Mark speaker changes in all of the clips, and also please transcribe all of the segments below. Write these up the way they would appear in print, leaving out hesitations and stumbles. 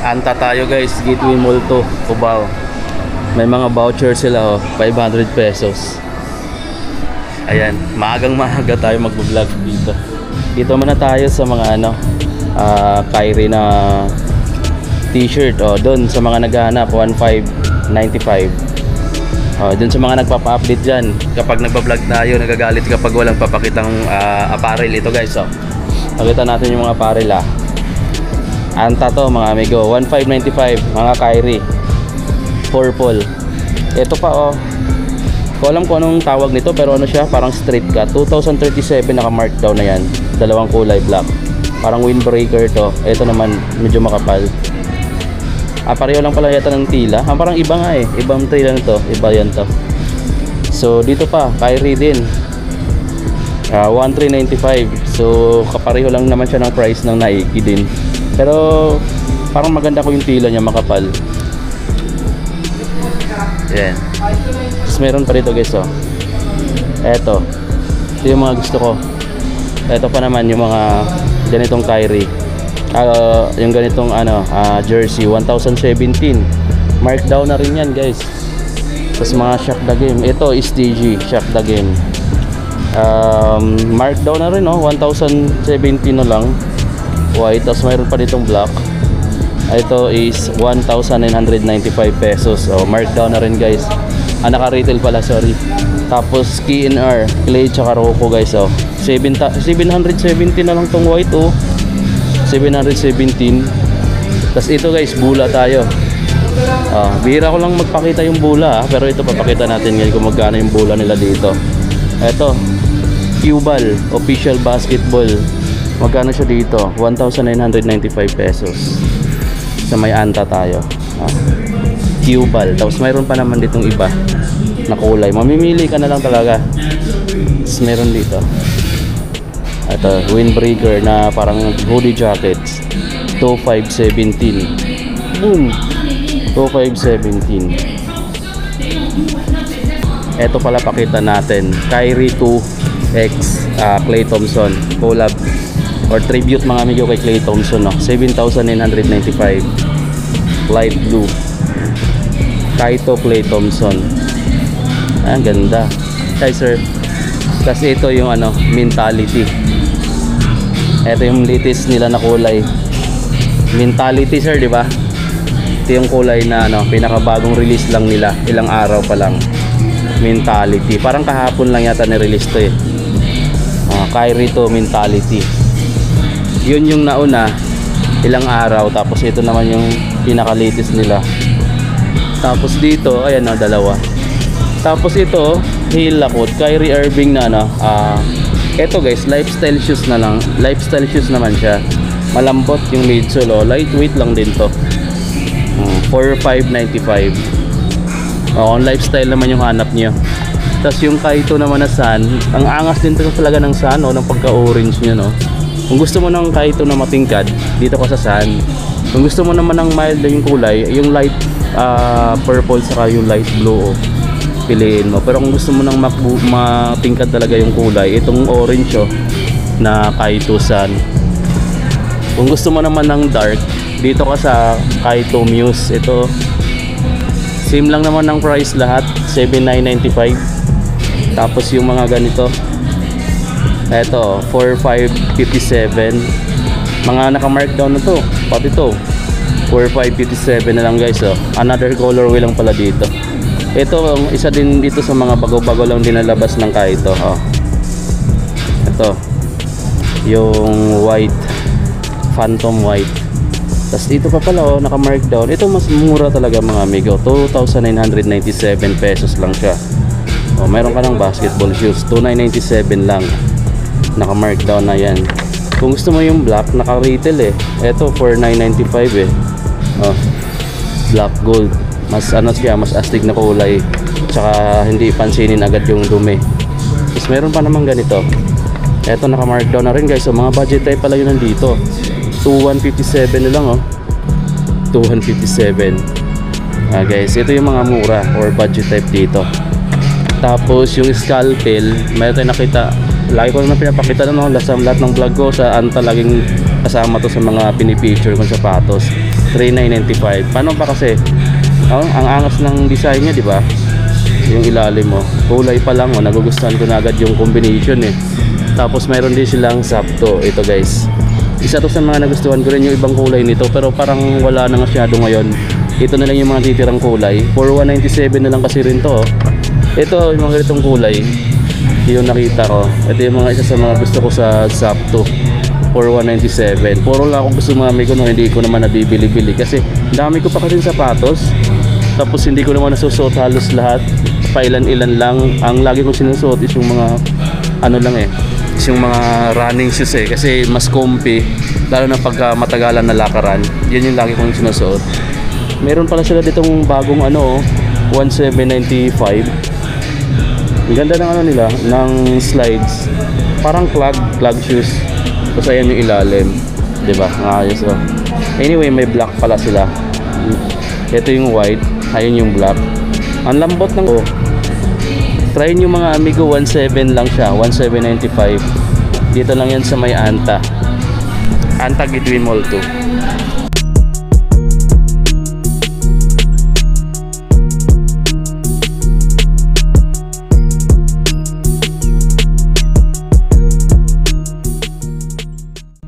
Speaker 1: Anta tayo guys, Gateway Mall to, Cubao. May mga voucher sila 500 pesos. Ayan, maaga tayo mag-vlog dito. Dito muna tayo sa mga Kyrie na t-shirt. Doon sa mga naghahanap, 1595. Doon sa mga nagpapa-update dyan, kapag nagpa-vlog tayo, nagagalit kapag walang papakitang apparel. Ito guys, pakita natin yung mga apparel. Anta to mga amigo, 1595 mga Kyrie purple. Ito pa ko alam kung anong tawag nito, pero ano siya, parang street cut. 2037 naka markdown na yan, dalawang kulay black, parang windbreaker to. Ito naman medyo makapal. Pareho lang pala yata ng tila. Parang iba nga ibang tila nito, iba yan to. So dito pa Kyrie din, 1395. So kapareho lang naman siya ng price ng Nike din, pero parang maganda ko yung tila niya, makapal. Yan. Tapos meron pa dito guys, ito yung mga gusto ko. Ito pa naman yung mga ganitong Kyrie, yung ganitong jersey, 1017. Markdown na rin yan guys. Tapos mga Shock the Game, ito STG Shock the Game, markdown na rin 1017 na lang, white. Tapos mayroon pa ditong black. Ito is 1,995 pesos. Markdown na rin guys. Naka-retail pala, sorry. Tapos K&R, Clay tsaka Rocco guys. 770 na lang tong white 717. Tapos ito guys, bula tayo. Bihira ko lang magpakita yung bula, pero ito papakita natin ngayon kung magkano yung bula nila dito. Ito, Q-Ball official basketball. Magkano siya dito? 1,995 pesos. Sa may Anta tayo. Q-Ball. Tapos mayroon pa naman ditong iba na kulay. Mamimili ka na lang talaga. Tapos meron dito, ito, windbreaker na parang hoodie jackets, 2517. Boom, 2517. Ito pala pakita natin, Kyrie 2X Klay Thompson collab or tribute mga amigo kay Klay Thompson, 7,995. Light blue, Kaito Klay Thompson. Ang ganda. Hi sir. Tapos ito yung mentality. Ito yung latest nila na kulay. Mentality sir, di ba? Ito yung kulay na pinakabagong release lang nila, ilang araw pa lang. Mentality. Parang kahapon lang yata ni-release to Kyrie to, mentality. Yun yung nauna, ilang araw. Tapos ito naman yung pinaka-latest nila. Tapos dito, ayan dalawa. Tapos ito, heel lakot, Kyrie Irving na ito guys, lifestyle shoes na lang. Lifestyle shoes naman siya. Malambot yung midsole, lightweight lang din to. 4,595. Kung lifestyle naman yung hanap niyo. Tapos yung Kaito naman na sun, ang angas din to talaga ng sun, ng pagka-orange niya, Kung gusto mo ng Kaito na matingkad, dito ka sa sun. Kung gusto mo naman ng mild na yung kulay, yung light purple saka yung light blue, piliin mo. Pero kung gusto mo ng matingkad talaga yung kulay, itong orange na Kaito sun. Kung gusto mo naman ng dark, dito ka sa Kaito Muse. Ito same lang naman ng price lahat, 7,995. Tapos yung mga ganito, eto 4,557. Mga naka-markdown na to, pati to 4,557 na lang guys. Another colorway lang pala dito. Ito isa din dito sa mga bago-bago lang dinalabas ng Kaito. Ito yung white, phantom white. Tapos dito pa pala naka-markdown. Ito mas mura talaga mga amigo, 2,997 pesos lang siya. Mayroon ka ng basketball shoes, 2,997 lang. Naka-markdown na yan. Kung gusto mo yung black, naka-retail Ito 4,995 black gold. Mas siya, mas astig na kulay. Tsaka hindi pansinin agad yung dumi. Tapos meron pa naman ganito. Ito naka-markdown na rin guys. So mga budget type pala yun nandito. 2,157 na lang 2,157. Guys, ito yung mga mura or budget type dito. Tapos yung scalpel, mayroon tayong nakita. Lagi ko naman pinapakita lahat ng vlog ko sa Anta, laging kasama to sa mga pinipicture kong sapatos. 3,995. Paano pa kasi? Oh, ang angas ng design niya, di ba? Yung ilalim mo. Kulay pa lang, oh, nagugustuhan ko na agad yung combination eh. Tapos mayroon din silang sapto. Ito guys. Isa to sa mga nagustuhan ko rin yung ibang kulay nito, pero parang wala na masyado ngayon. Ito na lang yung mga titirang kulay. For 197 na lang kasi rin to. Oh. Ito yung mga ganitong kulay. Yung nakita ko. Ito yung mga isa sa mga gusto ko sa sapto. For 197. Puro lang ako gusto mami ko, no, hindi ko naman nabibili-bili kasi dami ko pa kasi sapatos. Tapos hindi ko naman nasusuot halos lahat. Pailan-ilan lang. Ang lagi kong sinusuot is yung mga ano lang eh. Is yung mga running shoes eh. Kasi mas comfy. Lalo na pagka matagalan na lakaran. Yan yung lagi kong sinusuot. Meron pala sila ditong bagong ano, 1795. Ang ganda ng ano nila, ng slides. Parang clog shoes. Tapos ayan yung ilalim, diba? Ayos oh. Anyway, may black pala sila. Ito yung white, ayun yung black. Ang lambot ng oh. Try nyo mga amigo, 17 lang siya, 1795. Dito lang yan sa may Anta Gitwin Mall 2.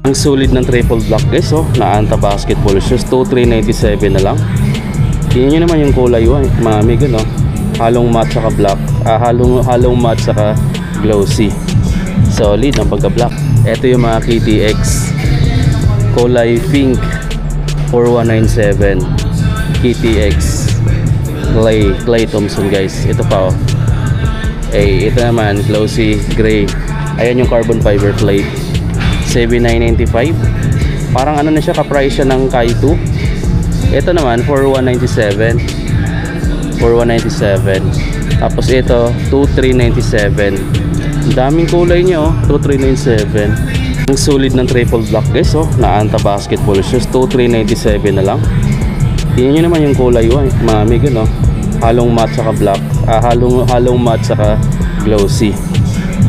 Speaker 1: Ang solid ng triple black guys, oh, na Anta basketball shoes, 2,397 na lang. Tingnan nyo naman yung kulay, oh, mga amigo, no? Halong matte saka black, halong matte saka glossy. Solid ang pagka-black. Ito yung mga KTX kulay pink, 4,197. KTX Clay Thompson guys. Ito pa oh. Ito naman glossy gray. Ayan yung carbon fiber plate, 7,995. Parang ano na siya, ka-price siya ng Kai 2. Ito naman 4,197. 4,197. Tapos ito 2,397. Daming kulay niya oh, 2,397. Ang solid ng triple black guys, oh, na Anta basketball shoes, 2,397 na lang. Tingnan nyo naman yung kulay, oh, mga amigo, no? Halong matte saka black, halong matte saka glossy.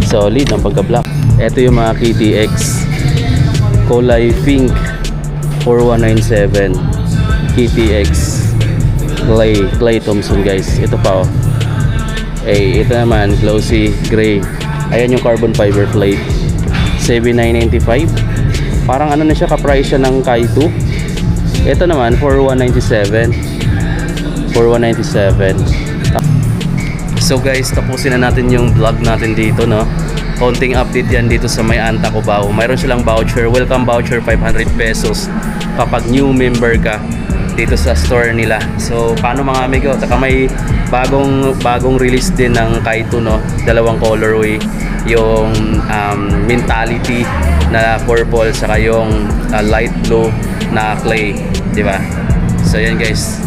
Speaker 1: Solid ang pagka-black. Ito yung mga KTX kulay pink, 4,197. KTX Clay Thompson guys. Ito pa oh. Ito naman glossy gray. Ayan yung carbon fiber plate, 7,995. Parang ano na siya, ka-price siya ng Kai 2. Ito naman 4,197. 4,197. So guys, tapusin na natin yung vlog natin dito, no? Konting update yan dito sa may Anta Cubao. Mayroon silang voucher, welcome voucher, 500 pesos kapag new member ka dito sa store nila. So paano mga amigo, taka may bagong release din ng Kai 2, no? Dalawang colorway, yung mentality na purple saka yung light blue na clay, di ba? So yan guys,